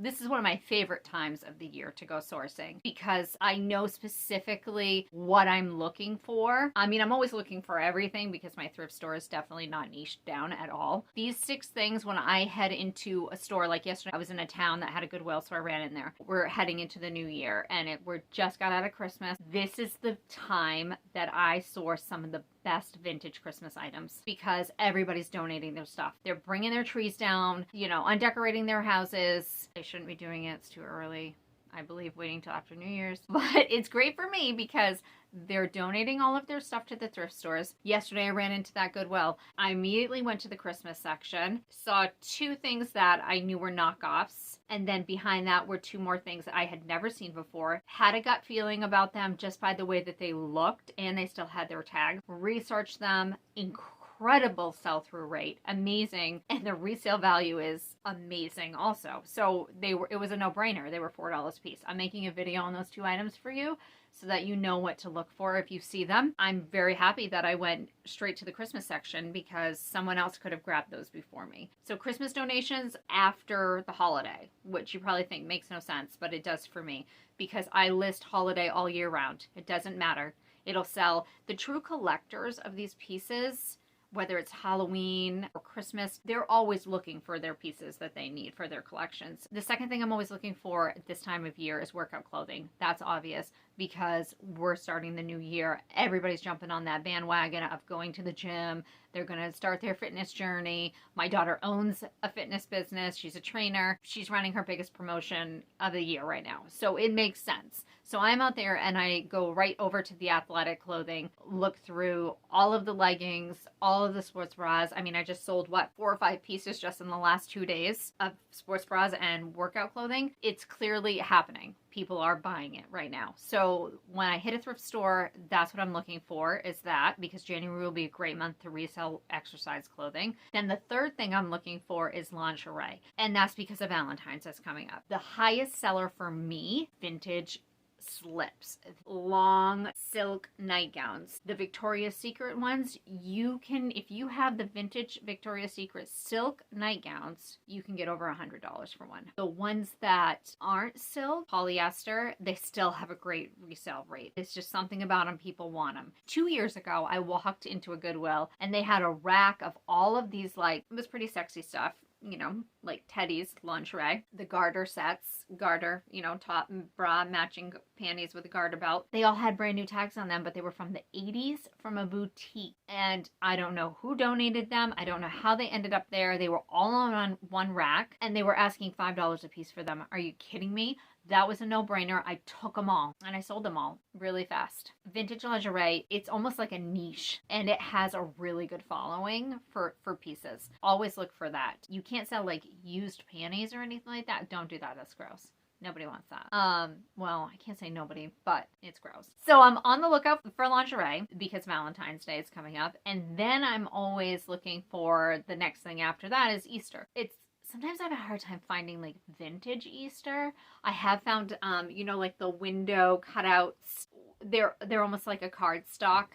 This is one of my favorite times of the year to go sourcing because I know specifically what I'm looking for. I mean, I'm always looking for everything because my thrift store is definitely not niched down at all. These 6 things, when I head into a store, like yesterday, I was in a town that had a Goodwill, so I ran in there. We're heading into the new year and we're just got out of Christmas. This is the time that I source some of the best vintage Christmas items because everybody's donating their stuff. They're bringing their trees down, you know, undecorating their houses. They shouldn't be doing it. It's too early. I believe waiting till after New Year's. But it's great for me because they're donating all of their stuff to the thrift stores. Yesterday I ran into that Goodwill. I immediately went to the Christmas section, saw 2 things that I knew were knockoffs, and then behind that were 2 more things that I had never seen before. Had a gut feeling about them just by the way that they looked, and they still had their tag. Researched them, incredible sell-through rate, amazing, and the resale value is amazing also. So it was a no-brainer. They were $4 a piece. I'm making a video on those 2 items for you so that you know what to look for if you see them. I'm very happy that I went straight to the Christmas section because someone else could have grabbed those before me. So Christmas donations after the holiday, which you probably think makes no sense, but it does for me because I list holiday all year round. It doesn't matter. It'll sell. The true collectors of these pieces, whether it's Halloween or Christmas, they're always looking for their pieces that they need for their collections. The second thing I'm always looking for at this time of year is workout clothing. That's obvious because we're starting the new year. Everybody's jumping on that bandwagon of going to the gym. They're going to start their fitness journey. My daughter owns a fitness business. She's a trainer. She's running her biggest promotion of the year right now. So it makes sense. So I'm out there and I go right over to the athletic clothing, look through all of the leggings, all of the sports bras. I mean, I just sold, 4 or 5 pieces just in the last 2 days of sports bras and workout clothing. It's clearly happening. People are buying it right now. So when I hit a thrift store, that's what I'm looking for, is that, because January will be a great month to resell exercise clothing. Then the third thing I'm looking for is lingerie. And that's because of Valentine's that's coming up. The highest seller for me, vintage slips, long silk nightgowns. The Victoria's Secret ones, you can, if you have the vintage Victoria's Secret silk nightgowns, you can get over $100 for one. The ones that aren't silk, polyester, they still have a great resale rate. It's just something about them, people want them. 2 years ago, I walked into a Goodwill and they had a rack of all of these, like, it was pretty sexy stuff, you know, like Teddy's lingerie, the garter sets, garter, you know, top and bra, matching panties with a garter belt. They all had brand new tags on them, but they were from the 80s from a boutique. And I don't know who donated them. I don't know how they ended up there. They were all on one rack and they were asking $5 a piece for them. Are you kidding me? That was a no-brainer. I took them all and I sold them all really fast. Vintage lingerie, it's almost like a niche and it has a really good following for pieces. Always look for that. You can't sell like used panties or anything like that. Don't do that. That's gross. Nobody wants that. Well, I can't say nobody, but it's gross. So I'm on the lookout for lingerie because Valentine's Day is coming up. And then I'm always looking for the next thing after that is Easter. Sometimes I have a hard time finding like vintage Easter. I have found, you know, like the window cutouts. They're almost like a cardstock.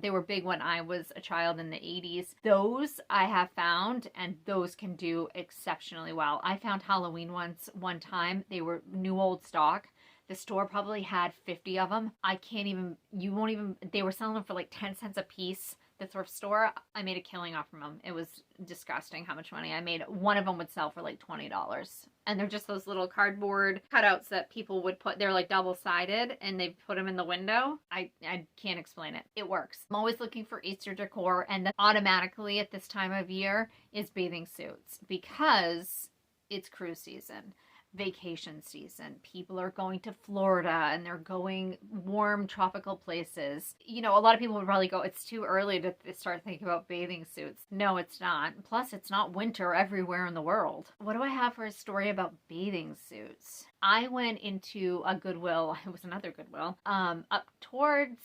They were big when I was a child in the 80s. Those I have found, and those can do exceptionally well. I found Halloween ones one time. They were new old stock. The store probably had 50 of them. They were selling them for like 10 cents a piece. The thrift store, I made a killing off from them. It was disgusting how much money I made. One of them would sell for like $20. And they're just those little cardboard cutouts that people would put. They're like double-sided and they put them in the window. I can't explain it. It works. I'm always looking for Easter decor, and then automatically at this time of year is bathing suits because it's cruise season. Vacation season. People are going to Florida and they're going warm tropical places. You know, a lot of people would probably go, it's too early to start thinking about bathing suits. No, it's not. Plus, it's not winter everywhere in the world. What do I have for a story about bathing suits? I went into a Goodwill, it was another Goodwill, up towards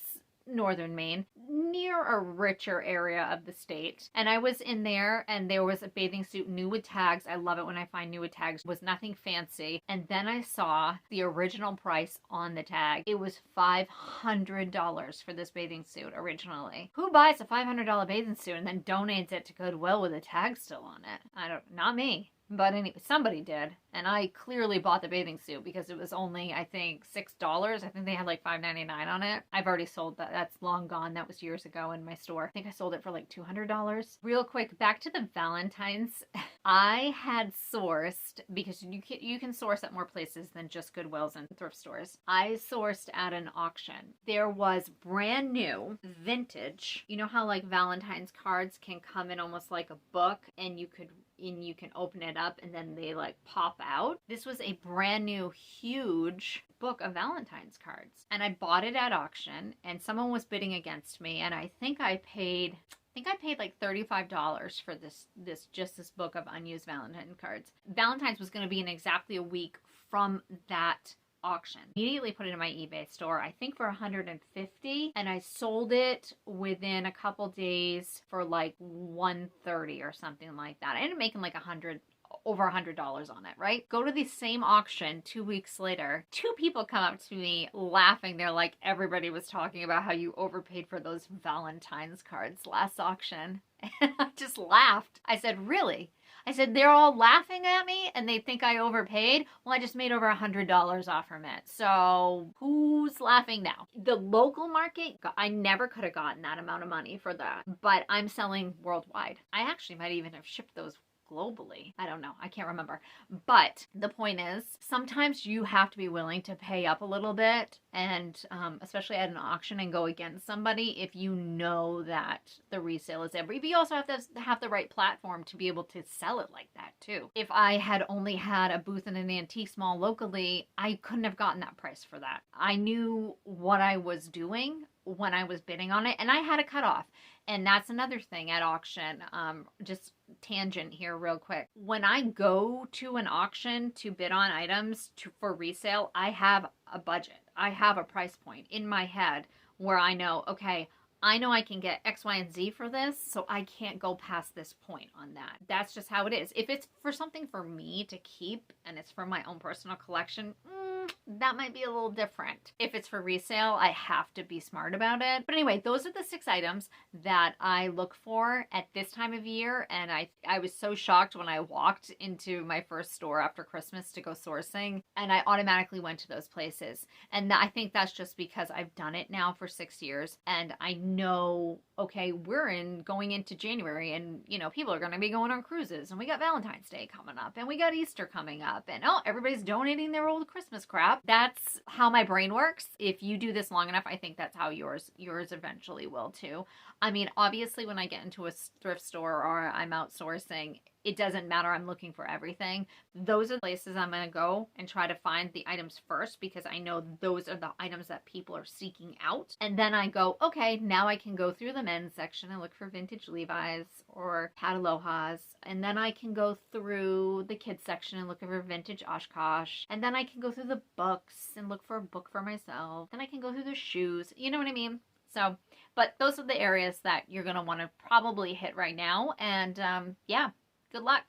northern Maine, near a richer area of the state. And I was in there and there was a bathing suit new with tags. I love it when I find new with tags. It was nothing fancy. And then I saw the original price on the tag. It was $500 for this bathing suit originally. Who buys a $500 bathing suit and then donates it to Goodwill with a tag still on it? Not me. But anyway, somebody did, and I clearly bought the bathing suit because it was only, I think, $6. I think they had like $5.99 on it. I've already sold that. That's long gone. That was years ago in my store. I think I sold it for like $200. Real quick, back to the Valentine's. I had sourced, because you can source at more places than just Goodwills and thrift stores. I sourced at an auction. There was brand new vintage. You know how like Valentine's cards can come in almost like a book, and you can open it up and then they like pop out. This was a brand new huge book of Valentine's cards, and I bought it at auction, and someone was bidding against me, and I think I paid like $35 for this book of unused Valentine's cards. Valentine's was going to be in exactly a week from that auction. Immediately put it in my eBay store, I think for $150, and I sold it within a couple days for like $130 or something like that. I ended up making like over $100 on it, right? Go to the same auction 2 weeks later. 2 people come up to me laughing. They're like, everybody was talking about how you overpaid for those Valentine's cards last auction. And I just laughed. I said, really? I said, they're all laughing at me and they think I overpaid? Well, I just made over $100 off from it. So who's laughing now? The local market, I never could have gotten that amount of money for that. But I'm selling worldwide. I actually might even have shipped those globally. I don't know. I can't remember. But the point is, sometimes you have to be willing to pay up a little bit, and especially at an auction, and go against somebody if you know that the resale is there. But you also have to have the right platform to be able to sell it like that too. If I had only had a booth in an antique mall locally, I couldn't have gotten that price for that. I knew what I was doing when I was bidding on it, and I had a cutoff. And that's another thing at auction. Just tangent here real quick. When I go to an auction to bid on items for resale, I have a budget. I have a price point in my head where I know, okay, I know I can get X, Y, and Z for this, so I can't go past this point on that. That's just how it is. If it's for something for me to keep and it's for my own personal collection, that might be a little different. If it's for resale, I have to be smart about it. But anyway, those are the 6 items that I look for at this time of year. And I was so shocked when I walked into my first store after Christmas to go sourcing, and I automatically went to those places. And I think that's just because I've done it now for 6 years, and I know, okay, we're going into January, and people are going to be going on cruises, and we got Valentine's Day coming up, and we got Easter coming up, and everybody's donating their old Christmas crap. That's how my brain works. If you do this long enough, I think that's how yours eventually will too. I mean, obviously when I get into a thrift store or I'm outsourcing, it doesn't matter. I'm looking for everything. Those are the places I'm going to go and try to find the items first, because I know those are the items that people are seeking out. And then I go, okay, now I can go through the men's section and look for vintage Levi's or Patalohas. And then I can go through the kids section and look for vintage Oshkosh. And then I can go through the books and look for a book for myself. Then I can go through the shoes. You know what I mean? So, but those are the areas that you're going to want to probably hit right now. And yeah. Good luck.